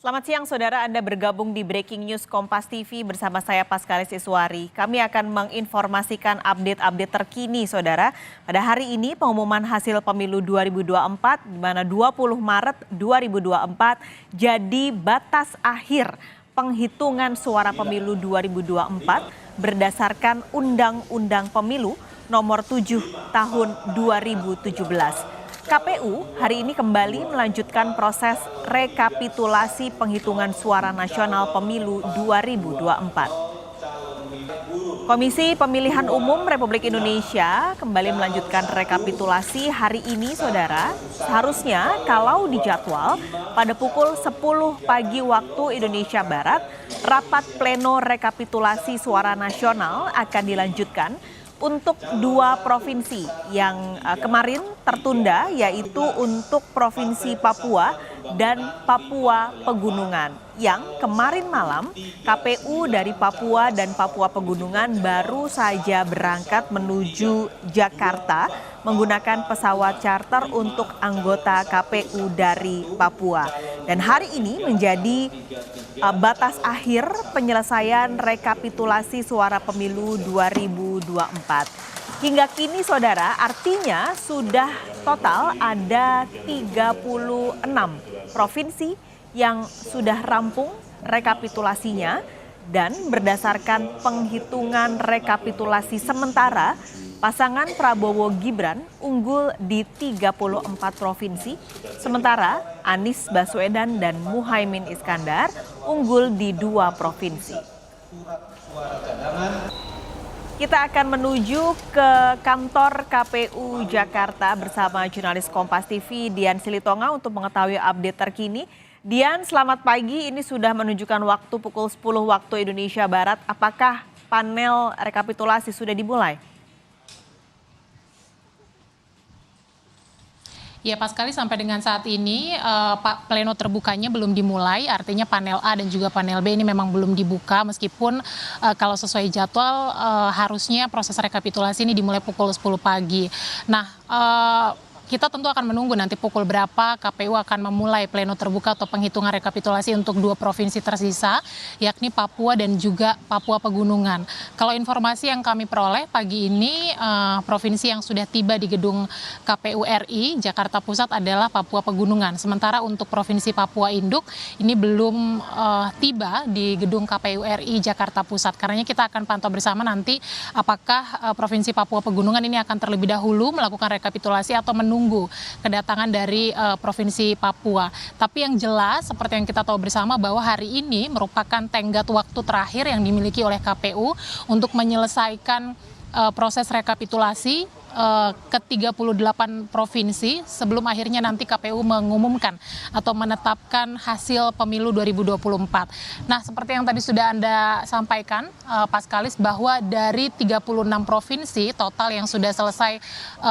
Selamat siang saudara, Anda bergabung di Breaking News Kompas TV bersama saya Paskalis Iswari. Kami akan menginformasikan update-update terkini saudara. Pada hari ini pengumuman hasil pemilu 2024 di mana 20 Maret 2024 jadi batas akhir penghitungan suara pemilu 2024 berdasarkan Undang-Undang Pemilu nomor 7 tahun 2017. KPU hari ini kembali melanjutkan proses rekapitulasi penghitungan suara nasional pemilu 2024. Komisi Pemilihan Umum Republik Indonesia kembali melanjutkan rekapitulasi hari ini, saudara. Seharusnya kalau dijadwal pada pukul 10 pagi waktu Indonesia Barat, rapat pleno rekapitulasi suara nasional akan dilanjutkan untuk dua provinsi yang kemarin tertunda, yaitu untuk Provinsi Papua dan Papua Pegunungan. Yang kemarin malam KPU dari Papua dan Papua Pegunungan baru saja berangkat menuju Jakarta menggunakan pesawat charter untuk anggota KPU dari Papua. Dan hari ini menjadi batas akhir penyelesaian rekapitulasi suara pemilu 2024. Hingga kini saudara, artinya sudah total ada 36 provinsi yang sudah rampung rekapitulasinya, dan berdasarkan penghitungan rekapitulasi sementara, pasangan Prabowo Gibran unggul di 34 provinsi, sementara Anies Baswedan dan Muhaimin Iskandar unggul di 2 provinsi. Kita akan menuju ke kantor KPU Jakarta bersama jurnalis Kompas TV Dian Silitonga untuk mengetahui update terkini. Dian, selamat pagi. Ini sudah menunjukkan waktu pukul 10 waktu Indonesia Barat. Apakah panel rekapitulasi sudah dimulai? Ya, Paskalis, sampai dengan saat ini pleno terbukanya belum dimulai, artinya panel A dan juga panel B ini memang belum dibuka, meskipun kalau sesuai jadwal harusnya proses rekapitulasi ini dimulai pukul 10 pagi. Nah, kita tentu akan menunggu nanti pukul berapa KPU akan memulai pleno terbuka atau penghitungan rekapitulasi untuk 2 provinsi tersisa, yakni Papua dan juga Papua Pegunungan. Kalau informasi yang kami peroleh pagi ini, provinsi yang sudah tiba di gedung KPU RI Jakarta Pusat adalah Papua Pegunungan. Sementara untuk Provinsi Papua Induk ini belum tiba di gedung KPU RI Jakarta Pusat. Karena kita akan pantau bersama nanti apakah Provinsi Papua Pegunungan ini akan terlebih dahulu melakukan rekapitulasi atau menunggu kedatangan dari Provinsi Papua. Tapi yang jelas seperti yang kita tahu bersama bahwa hari ini merupakan tenggat waktu terakhir yang dimiliki oleh KPU untuk menyelesaikan proses rekapitulasi ke 38 provinsi sebelum akhirnya nanti KPU mengumumkan atau menetapkan hasil pemilu 2024. Nah, seperti yang tadi sudah Anda sampaikan, Paskalis, bahwa dari 36 provinsi total yang sudah selesai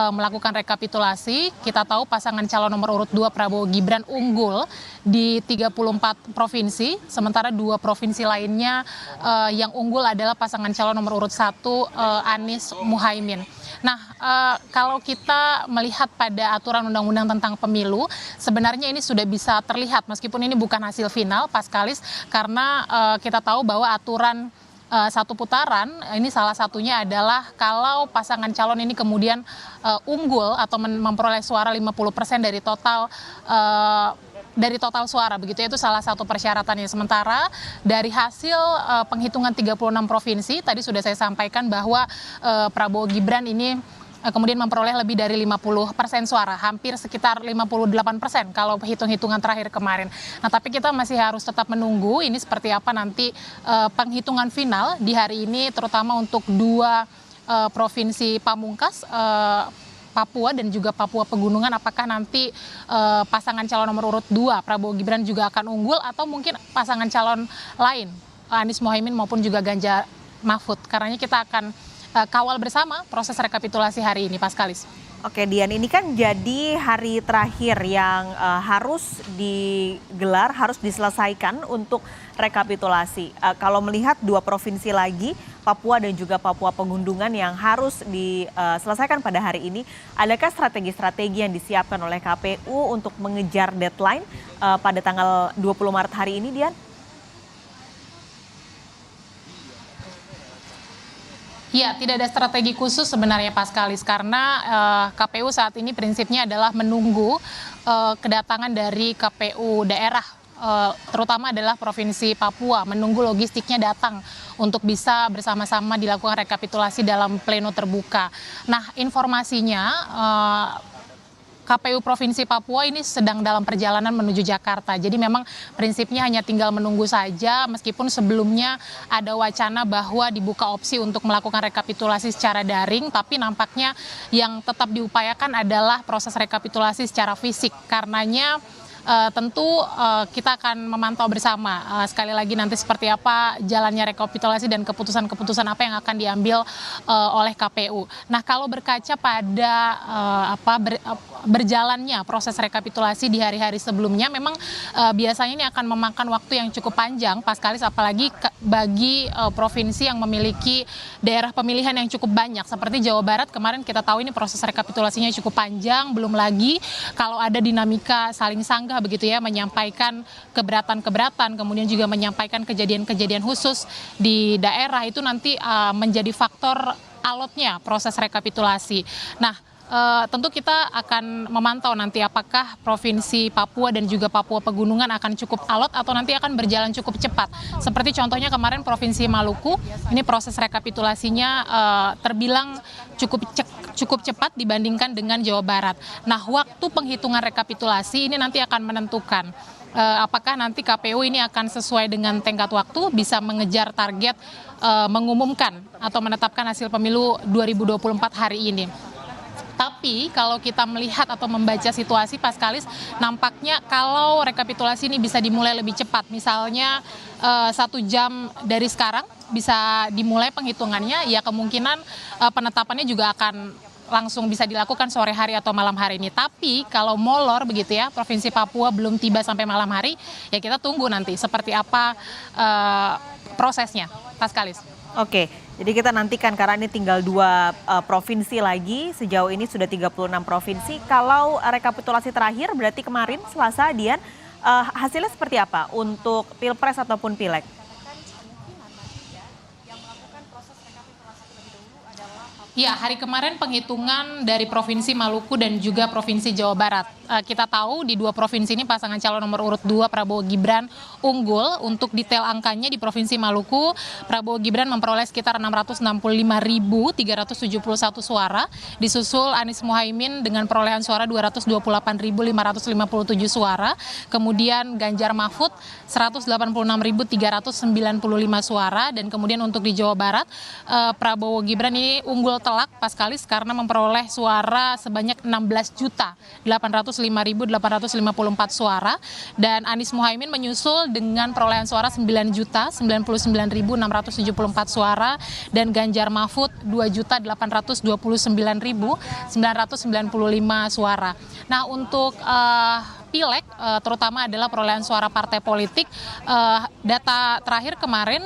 melakukan rekapitulasi, kita tahu pasangan calon nomor urut 2 Prabowo Gibran unggul di 34 provinsi, sementara 2 provinsi lainnya yang unggul adalah pasangan calon nomor urut 1 Anies Muhaimin. Nah, kalau kita melihat pada aturan undang-undang tentang pemilu, sebenarnya ini sudah bisa terlihat meskipun ini bukan hasil final, Paskalis, karena kita tahu bahwa aturan satu putaran ini salah satunya adalah kalau pasangan calon ini kemudian unggul atau memperoleh suara 50% dari total suara, begitu, itu salah satu persyaratannya. Sementara dari hasil penghitungan 36 provinsi tadi sudah saya sampaikan bahwa Prabowo Gibran ini kemudian memperoleh lebih dari 50% suara, hampir sekitar 58% kalau hitung-hitungan terakhir kemarin. Nah, tapi kita masih harus tetap menunggu ini seperti apa nanti penghitungan final di hari ini, terutama untuk 2 provinsi pamungkas, Papua dan juga Papua Pegunungan, apakah nanti pasangan calon nomor urut 2 Prabowo Gibran juga akan unggul atau mungkin pasangan calon lain Anies Muhaimin maupun juga Ganjar Mahfud. Karena kita akan kawal bersama proses rekapitulasi hari ini, Paskalis. Oke Dian, ini kan jadi hari terakhir yang harus digelar, harus diselesaikan untuk rekapitulasi. Kalau melihat 2 provinsi lagi, Papua dan juga Papua Pegunungan yang harus diselesaikan pada hari ini. Adakah strategi-strategi yang disiapkan oleh KPU untuk mengejar deadline pada tanggal 20 Maret hari ini, Dian? Ya, tidak ada strategi khusus sebenarnya Paskalis karena KPU saat ini prinsipnya adalah menunggu kedatangan dari KPU daerah, terutama adalah Provinsi Papua, menunggu logistiknya datang untuk bisa bersama-sama dilakukan rekapitulasi dalam pleno terbuka. Nah, informasinya KPU Provinsi Papua ini sedang dalam perjalanan menuju Jakarta. Jadi memang prinsipnya hanya tinggal menunggu saja, meskipun sebelumnya ada wacana bahwa dibuka opsi untuk melakukan rekapitulasi secara daring, tapi nampaknya yang tetap diupayakan adalah proses rekapitulasi secara fisik. Karenanya tentu kita akan memantau bersama sekali lagi nanti seperti apa jalannya rekapitulasi dan keputusan-keputusan apa yang akan diambil oleh KPU. Nah, kalau berkaca pada berjalannya proses rekapitulasi di hari-hari sebelumnya, memang biasanya ini akan memakan waktu yang cukup panjang, Paskalis, apalagi bagi provinsi yang memiliki daerah pemilihan yang cukup banyak seperti Jawa Barat. Kemarin kita tahu ini proses rekapitulasinya cukup panjang, belum lagi kalau ada dinamika saling sanggah begitu ya, menyampaikan keberatan-keberatan, kemudian juga menyampaikan kejadian-kejadian khusus di daerah, itu nanti menjadi faktor alotnya proses rekapitulasi. Nah, tentu kita akan memantau nanti apakah Provinsi Papua dan juga Papua Pegunungan akan cukup alot atau nanti akan berjalan cukup cepat. Seperti contohnya kemarin Provinsi Maluku, ini proses rekapitulasinya terbilang cukup cepat dibandingkan dengan Jawa Barat. Nah, waktu penghitungan rekapitulasi ini nanti akan menentukan apakah nanti KPU ini akan sesuai dengan tenggat waktu bisa mengejar target mengumumkan atau menetapkan hasil pemilu 2024 hari ini. Tapi kalau kita melihat atau membaca situasi, Paskalis, nampaknya kalau rekapitulasi ini bisa dimulai lebih cepat, misalnya 1 jam dari sekarang bisa dimulai penghitungannya, ya kemungkinan penetapannya juga akan langsung bisa dilakukan sore hari atau malam hari ini. Tapi kalau molor begitu ya, Provinsi Papua belum tiba sampai malam hari, ya kita tunggu nanti seperti apa prosesnya, Paskalis. Oke, jadi kita nantikan karena ini tinggal 2 provinsi lagi, sejauh ini sudah 36 provinsi. Kalau rekapitulasi terakhir berarti kemarin Selasa, Dian, hasilnya seperti apa untuk Pilpres ataupun Pileg? Ya, hari kemarin penghitungan dari Provinsi Maluku dan juga Provinsi Jawa Barat. Kita tahu di 2 provinsi ini pasangan calon nomor urut 2 Prabowo Gibran unggul. Untuk detail angkanya di Provinsi Maluku, Prabowo Gibran memperoleh sekitar 665.371 suara, disusul Anies Muhaimin dengan perolehan suara 228.557 suara, kemudian Ganjar Mahfud 186.395 suara, dan kemudian untuk di Jawa Barat Prabowo Gibran ini unggul telak, Paskalis, karena memperoleh suara sebanyak 16.805.854 suara, dan Anies Muhaimin menyusul dengan perolehan suara 9.099.674 suara, dan Ganjar Mahfud 2.829.995 suara. Nah, untuk Pileg terutama adalah perolehan suara partai politik, data terakhir kemarin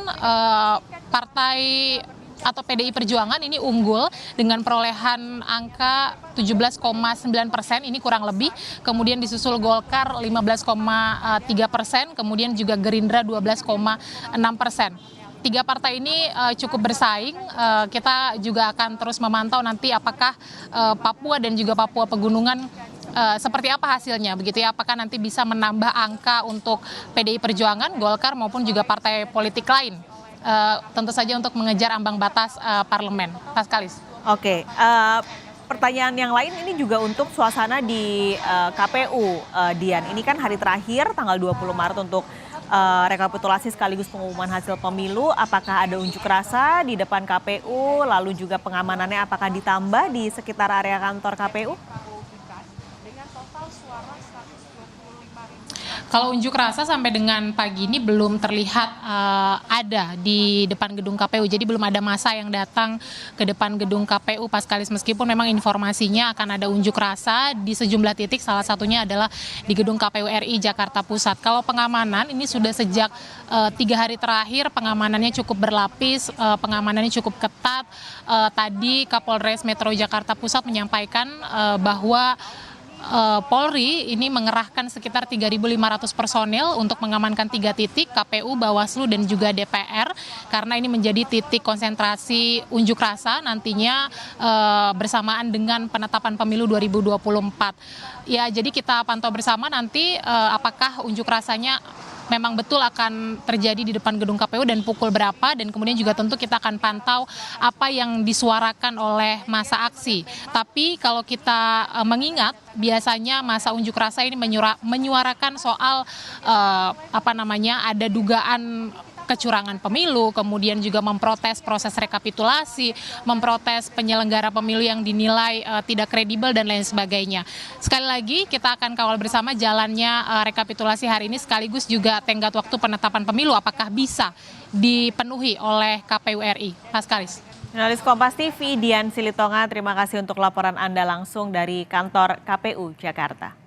partai atau PDI Perjuangan ini unggul dengan perolehan angka 17,9%, ini kurang lebih, kemudian disusul Golkar 15,3%, kemudian juga Gerindra 12,6%. 3 partai ini cukup bersaing. Kita juga akan terus memantau nanti apakah Papua dan juga Papua Pegunungan seperti apa hasilnya, begitu ya, apakah nanti bisa menambah angka untuk PDI Perjuangan, Golkar maupun juga partai politik lain. Tentu saja untuk mengejar ambang batas parlemen. Paskalis. Oke, pertanyaan yang lain ini juga untuk suasana di KPU, Dian. Ini kan hari terakhir tanggal 20 Maret untuk rekapitulasi sekaligus pengumuman hasil pemilu. Apakah ada unjuk rasa di depan KPU, lalu juga pengamanannya apakah ditambah di sekitar area kantor KPU? Kalau unjuk rasa sampai dengan pagi ini belum terlihat ada di depan gedung KPU. Jadi belum ada massa yang datang ke depan gedung KPU Paskalis, meskipun memang informasinya akan ada unjuk rasa di sejumlah titik, salah satunya adalah di gedung KPU RI Jakarta Pusat. Kalau pengamanan ini sudah sejak 3 hari terakhir, pengamanannya cukup berlapis, pengamanannya cukup ketat. Tadi Kapolres Metro Jakarta Pusat menyampaikan bahwa Polri ini mengerahkan sekitar 3.500 personil untuk mengamankan 3 titik, KPU, Bawaslu, dan juga DPR, karena ini menjadi titik konsentrasi unjuk rasa nantinya bersamaan dengan penetapan pemilu 2024. Ya, jadi kita pantau bersama nanti apakah unjuk rasanya memang betul akan terjadi di depan gedung KPU dan pukul berapa, dan kemudian juga tentu kita akan pantau apa yang disuarakan oleh massa aksi. Tapi kalau kita mengingat biasanya massa unjuk rasa ini menyuarakan soal ada dugaan kecurangan pemilu, kemudian juga memprotes proses rekapitulasi, memprotes penyelenggara pemilu yang dinilai tidak kredibel dan lain sebagainya. Sekali lagi kita akan kawal bersama jalannya rekapitulasi hari ini, sekaligus juga tenggat waktu penetapan pemilu apakah bisa dipenuhi oleh KPU RI. Paskalis. Jurnalis Kompas TV Dian Silitonga, terima kasih untuk laporan Anda langsung dari kantor KPU Jakarta.